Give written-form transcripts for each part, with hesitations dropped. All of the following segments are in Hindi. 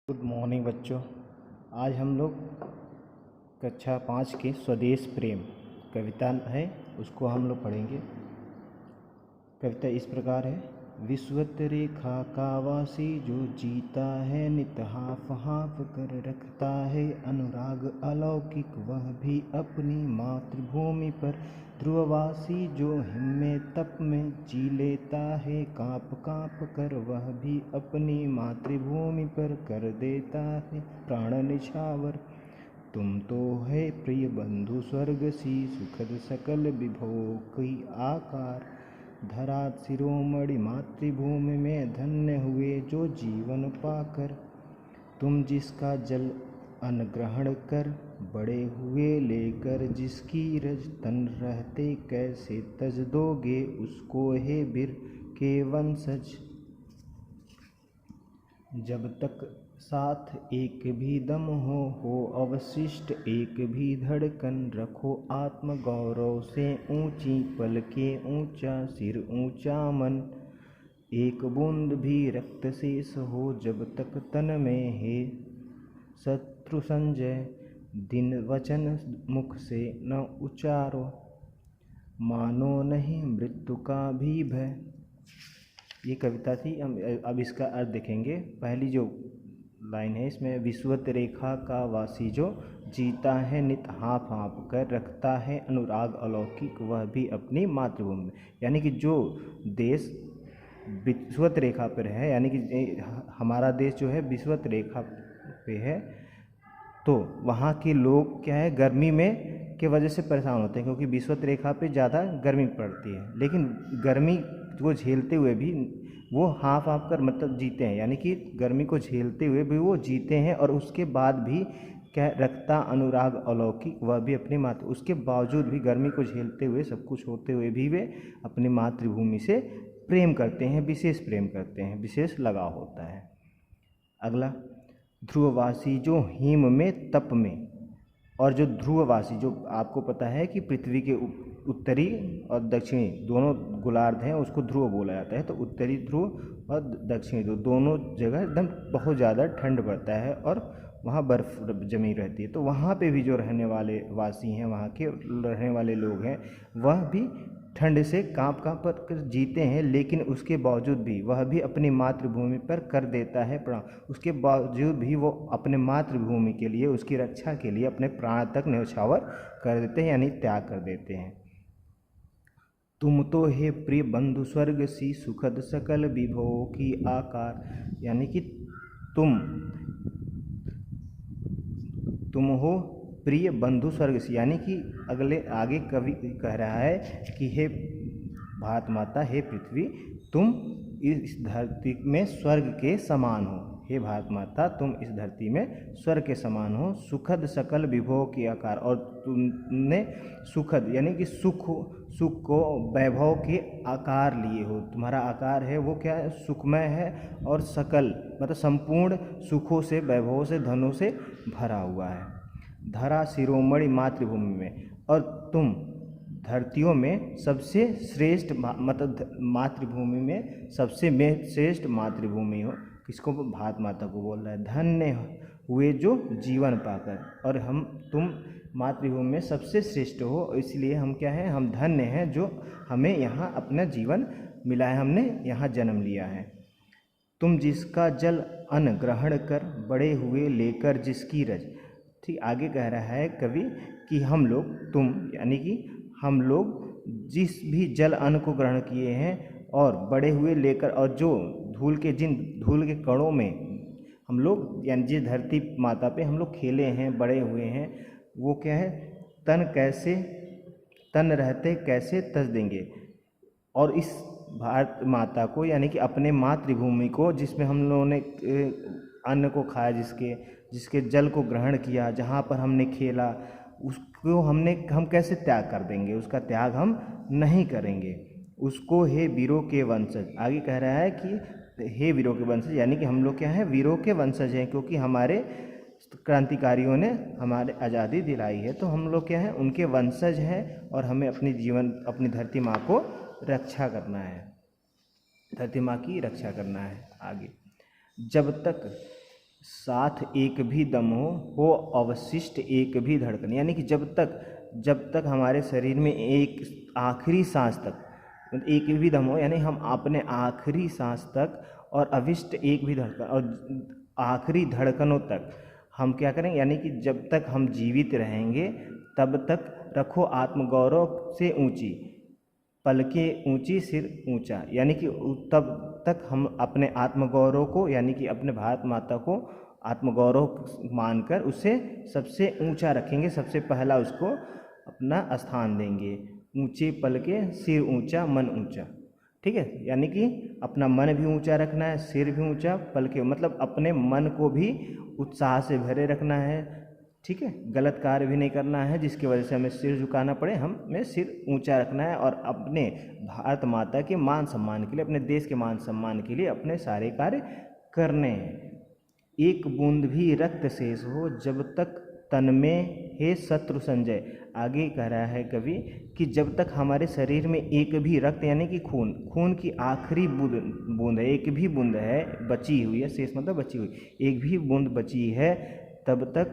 गुड मॉर्निंग बच्चों। आज हम लोग कक्षा 5 की स्वदेश प्रेम कविता है, उसको हम लोग पढ़ेंगे। कविता इस प्रकार है। विश्वत रेखा का वासी जो जीता है नित हाफ हाफ कर रखता है अनुराग अलौकिक वह भी अपनी मातृभूमि पर। ध्रुववासी जो हिम में तप में जी लेता है काँप काँप कर वह भी अपनी मातृभूमि पर कर देता है प्राण निछावर। तुम तो है प्रिय बंधु स्वर्ग सी सुखद सकल विभव की आकार। धरा शिरोमणि मातृभूमि में धन्य हुए जो जीवन पाकर। तुम जिसका जल अन्न ग्रहण कर बड़े हुए लेकर जिसकी रज तन रहते कैसे तज दोगे उसको हे बीर के वंशज। जब तक साथ एक भी दम हो अवशिष्ट एक भी धड़कन रखो आत्म गौरव से ऊंची पलकें ऊंचा सिर ऊंचा मन। एक बूंद भी रक्त शेष हो जब तक तन में है शत्रु संजय दिन वचन मुख से न उच्चारो मानो नहीं मृत्यु का भी भय। ये कविता थी। हम अब इसका अर्थ देखेंगे। पहली जो लाइन है इसमें विश्वत रेखा का वासी जो जीता है नित हाँफ हाँफ कर रखता है अनुराग अलौकिक वह भी अपनी मातृभूमि में। यानी कि जो देश विश्वत रेखा पर है, यानी कि हमारा देश जो है विश्वत रेखा पे है, तो वहाँ के लोग क्या है गर्मी में के वजह से परेशान होते हैं, क्योंकि विश्वत रेखा पे ज़्यादा गर्मी पड़ती है। लेकिन गर्मी को झेलते हुए भी वो हाफ हाफ कर मतलब जीते हैं, यानी कि गर्मी को झेलते हुए भी वो जीते हैं। और उसके बाद भी क्या रखता अनुराग अलौकिक वह भी अपनी मातृ, उसके बावजूद भी गर्मी को झेलते हुए सब कुछ होते हुए भी वे अपनी मातृभूमि से प्रेम करते हैं, विशेष प्रेम करते हैं, विशेष लगाव होता है। अगला, ध्रुववासी जो हिम में तप में। और जो ध्रुववासी, जो आपको पता है कि पृथ्वी के उत्तरी और दक्षिणी दोनों गोलार्ध हैं, उसको ध्रुव बोला जाता है। तो उत्तरी ध्रुव और दक्षिणी ध्रुव दोनों जगह एकदम बहुत ज़्यादा ठंड पड़ता है और वहाँ बर्फ़ जमी रहती है। तो वहाँ पे भी जो रहने वाले वासी हैं, वहाँ के रहने वाले लोग हैं, वह भी ठंड से काँप काँप कर जीते हैं। लेकिन उसके बावजूद भी वह भी अपनी मातृभूमि पर कर देता है प्राण। उसके बावजूद भी वो अपने मातृभूमि के लिए, उसकी रक्षा के लिए अपने प्राण तक न्यौछावर कर देते हैं, यानी त्याग कर देते हैं। तुम तो हे प्रिय बंधु स्वर्ग सी सुखद सकल विभव की आकार। यानी कि तुम हो प्रिय बंधु स्वर्ग से, यानी कि आगे कवि कह रहा है कि हे भारत माता, हे पृथ्वी, तुम इस धरती में स्वर्ग के समान हो। हे भारत माता, तुम इस धरती में स्वर्ग के समान हो, सुखद सकल विभव के आकार। और तुमने सुखद यानी कि सुख को वैभव के आकार लिए हो। तुम्हारा आकार है वो क्या है, सुखमय है और सकल मतलब संपूर्ण सुखों से, वैभव से, धनों से भरा हुआ है। धरा शिरोमणि मातृभूमि में, और तुम धरतियों में सबसे श्रेष्ठ मतलब मातृभूमि में सबसे श्रेष्ठ मातृभूमि हो। किसको? भारत माता को बोल रहा है। धन्य हुए जो जीवन पाकर, और तुम मातृभूमि में सबसे श्रेष्ठ हो, इसलिए हम क्या हैं, हम धन्य हैं जो हमें यहाँ अपना जीवन मिला है, हमने यहाँ जन्म लिया है। तुम जिसका जल अन्न ग्रहण कर बड़े हुए लेकर जिसकी रज। ठीक, आगे कह रहा है कवि कि हम लोग, तुम यानी कि हम लोग जिस भी जल अन्न को ग्रहण किए हैं और बड़े हुए लेकर, और जो जिन धूल के कणों में हम लोग, यानी जिस धरती माता पे हम लोग खेले हैं, बड़े हुए हैं, वो क्या है, तन रहते कैसे तज देंगे। और इस भारत माता को, यानी कि अपने मातृभूमि को, जिसमें हम लोगों ने अन्न को खाया, जिसके जल को ग्रहण किया, जहाँ पर हमने खेला, उसको हम कैसे त्याग कर देंगे? उसका त्याग हम नहीं करेंगे। उसको हे वीरों के वंशज। आगे कह रहा है कि हे वीरों के वंशज, यानी कि हम लोग क्या हैं, वीरों के वंशज हैं, क्योंकि हमारे क्रांतिकारियों ने हमारे आज़ादी दिलाई है, तो हम लोग क्या हैं, उनके वंशज हैं। और हमें अपनी धरती माँ को रक्षा करना है, धरती माँ की रक्षा करना है। आगे, जब तक साथ एक भी दम हो अवशिष्ट एक भी धड़कन, यानी कि जब तक हमारे शरीर में एक आखिरी सांस तक, मतलब एक भी दम हो यानी हम अपने आखिरी सांस तक, और अविष्ट एक भी धड़कन, और आखिरी धड़कनों तक हम क्या करेंगे, यानी कि जब तक हम जीवित रहेंगे तब तक रखो आत्मगौरव से ऊंची, पलकें ऊंची सिर ऊंचा, यानी कि तब तक हम अपने आत्मगौरव को, यानी कि अपने भारत माता को आत्मगौरव मानकर उसे सबसे ऊंचा रखेंगे, सबसे पहला उसको अपना स्थान देंगे। ऊंचे पलके सिर ऊंचा मन ऊंचा, ठीक है, यानी कि अपना मन भी ऊंचा रखना है, सिर भी ऊंचा, पलके, मतलब अपने मन को भी उत्साह से भरे रखना है, ठीक है, गलत कार्य भी नहीं करना है जिसकी वजह से हमें सिर झुकाना पड़े, हमें सिर ऊंचा रखना है और अपने भारत माता के मान सम्मान के लिए, अपने देश के मान सम्मान के लिए अपने सारे कार्य करने हैं। एक बूंद भी रक्त शेष हो जब तक तन में हे शत्रु संजय, आगे कह रहा है कवि कि जब तक हमारे शरीर में एक भी रक्त यानी कि खून की आखिरी बूंद है, एक भी बूंद है बची हुई है, शेष मतलब बची हुई, एक भी बूंद बची है, तब तक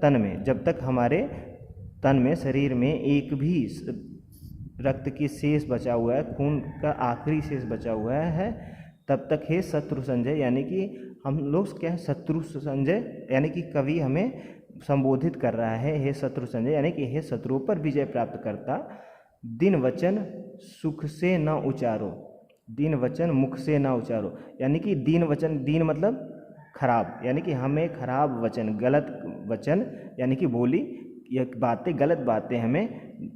तन में, जब तक हमारे तन में शरीर में एक भी रक्त की शेष बचा हुआ है, खून का आखिरी शेष बचा हुआ है, तब तक हे शत्रु संजय, यानी कि हम लोग क्या है, शत्रु संजय, यानी कि कवि हमें संबोधित कर रहा है, हे शत्रु संजय, यानी कि हे शत्रुओं पर विजय प्राप्त करता, दिन वचन सुख से न उचारो, दिन वचन मुख से न उचारो, यानी कि दिन वचन, दिन मतलब खराब, यानी कि हमें खराब वचन, गलत वचन, यानी कि बोली या बातें, गलत बातें हमें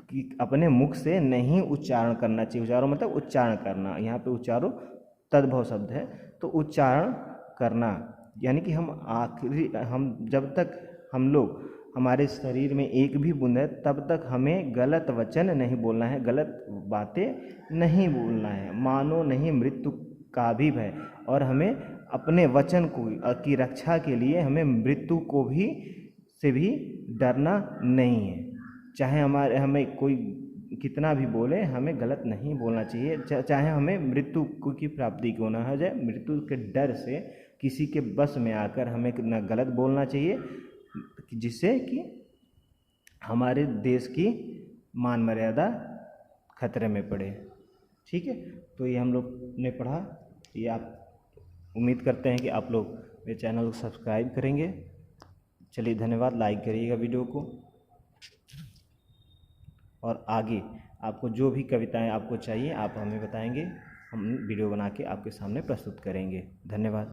कि अपने मुख से नहीं उच्चारण करना चाहिए। उच्चारो मतलब उच्चारण करना, यहाँ पे उच्चारो तद्भव शब्द है, तो उच्चारण करना, यानी कि हम जब तक हम लोग हमारे शरीर में एक भी बूंद है तब तक हमें गलत वचन नहीं बोलना है, गलत बातें नहीं बोलना है, मानो नहीं मृत्यु का भी भय, और हमें अपने वचन को की रक्षा के लिए हमें मृत्यु को भी से भी डरना नहीं है, चाहे हमें कोई कितना भी बोले, हमें गलत नहीं बोलना चाहिए, चाहे हमें मृत्यु की प्राप्ति क्यों ना हो जाए, मृत्यु के डर से किसी के बस में आकर हमें न गलत बोलना चाहिए, जिससे कि हमारे देश की मान मर्यादा खतरे में पड़े, ठीक है। तो ये हम लोग ने पढ़ा, ये आप उम्मीद करते हैं कि आप लोग मेरे चैनल को सब्सक्राइब करेंगे। चलिए धन्यवाद, लाइक करिएगा वीडियो को, और आगे आपको जो भी कविताएं आपको चाहिए आप हमें बताएंगे, हम वीडियो बना के आपके सामने प्रस्तुत करेंगे। धन्यवाद।